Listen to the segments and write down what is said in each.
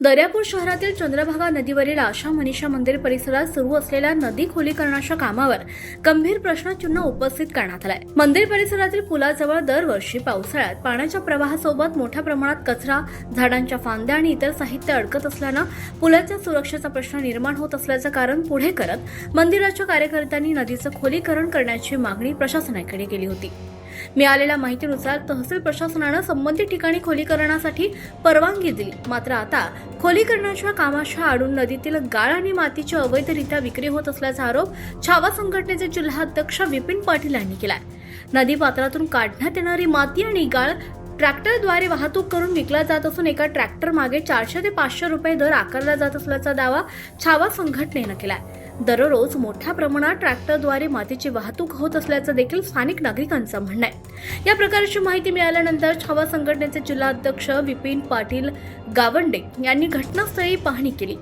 दर्यापूर शहरातील चंद्रभागा नदीवरील आशा मनीषा मंदिर परिसरात सुरू असलेल्या नदी खोलीकरणाच्या कामावर गंभीर प्रश्नचिन्ह उपस्थित करण्यात आलाय। मंदिर परिसरातील पुलाजवळ दरवर्षी पावसाळ्यात पाण्याच्या प्रवाहासोबत मोठ्या प्रमाणात कचरा, झाडांच्या फांद्या आणि इतर साहित्य अडकत असल्यानं पुलाच्या सुरक्षेचा प्रश्न निर्माण होत असल्याचं कारण पुढे करत मंदिराच्या कार्यकर्त्यांनी नदीचं खोलीकरण करण्याची मागणी प्रशासनाकडे केली होती। मिळालेल्या माहितीनुसार तहसील प्रशासनानं संबंधित ठिकाणी खोलीकरणासाठी परवानगी दिली, मात्र आता खोलीकरणाच्या कामाच्या आडून नदीतील गाळ आणि मातीची अवैधरित्या विक्री होत असल्याचा आरोप छावा संघटनेचे जिल्हाध्यक्ष विपिन पाटील यांनी केलाय। नदी पात्रातून काढण्यात येणारी माती आणि गाळ ट्रॅक्टरद्वारे वाहतूक करून विकला जात असून एका ट्रॅक्टर मागे 400 ते 500 रुपये दर आकारला जात असल्याचा दावा छावा संघटनेनं केलाय। दररोज मोठ्या प्रमाणात ट्रॅक्टरद्वारे मातीची वाहतूक होत असल्याचं देखील स्थानिक नागरिकांचं म्हणणं आहे। या प्रकारची माहिती मिळाल्यानंतर छावा संघटनेचे जिल्हाध्यक्ष विपिन पाटील गावंडे यांनी घटनास्थळी पाहणी केली।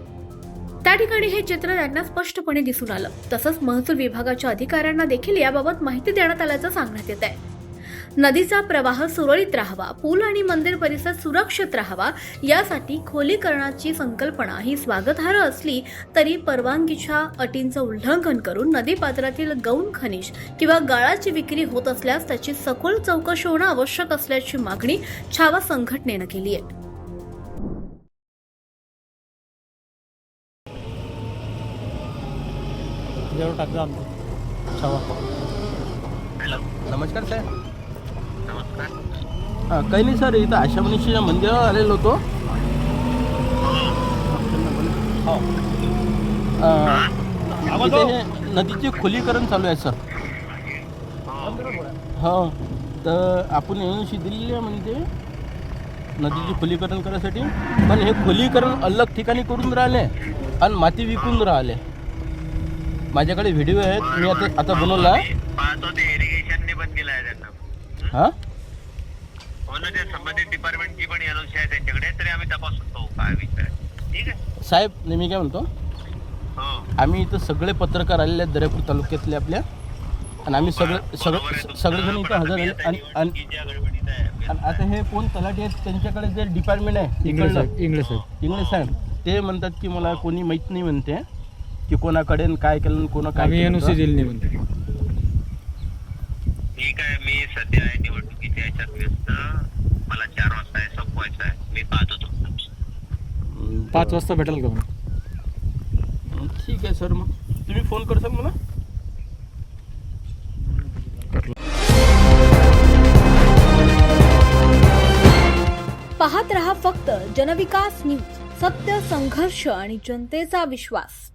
त्या ठिकाणी हे चित्र त्यांना स्पष्टपणे दिसून आलं। तसंच महसूल विभागाच्या अधिकाऱ्यांना देखील याबाबत माहिती देण्यात आल्याचं सांगण्यात येत आहे। नदीचा प्रवाह सुरळीत राहावा, पूल आणि मंदिर परिसर सुरक्षित राहावा यासाठी खोलीकरणाची संकल्पना ही स्वागतार्ह असली तरी परवानगीच्या अटींचं उल्लंघन करून नदी पात्रातील गौण खनिज किंवा गाळाची विक्री होत असल्यास त्याची सखोल चौकशी होणं आवश्यक असल्याची मागणी छावा संघटनेनं केली आहे। नमस्कार सर। काही नाही सर, इथं आशा मनीषाच्या मंदिरावर आलेलो होतो। इथे हे नदीचे खोलीकरण चालू आहे सर। हो, तर आपण एनओसी दिलेली आहे म्हणजे नदीचे खोलीकरण करायसाठी, पण हे खोलीकरण अलग ठिकाणी करून राहिले आणि माती विकून राहिले। माझ्याकडे व्हिडिओ आहेत, मी आता बनवला। हां, ते संबंधित डिपार्टमेंटची पण एनओसी आहे त्यांच्याकडे, तरी आम्ही तपासून पाहू काय विषय आहे। ठीक आहे साहेब, मी काय म्हणतो, आम्ही इथं सगळे पत्रकार आलेले आहेत दर्यापूर तालुक्यातले आपल्या, आणि आम्ही सगळेजण इथं हजर झाले। आणि आता हे कोण तलाठी आहेत त्यांच्याकडे जे डिपार्टमेंट आहे इंगळे साहेब, ते म्हणतात की मला कोणी माहीत नाही म्हणते की कोणाकडे काय केलं, कोणा काय एनओसी दिली नाही म्हणते। ठीक आहे, मी सध्या आहे निवडणुकीच्या याच्यात व्यस्त, मला 4 वाजता आहे संपवायचं आहे, मी पाहतो तुमचं। 5 वाजता भेटेल का? ठीक आहे सर, मग तुम्ही फोन करसाल मला। पाहत रहा फक्त जनविकास न्यूज, सत्य, संघर्ष आणि जनतेचा विश्वास।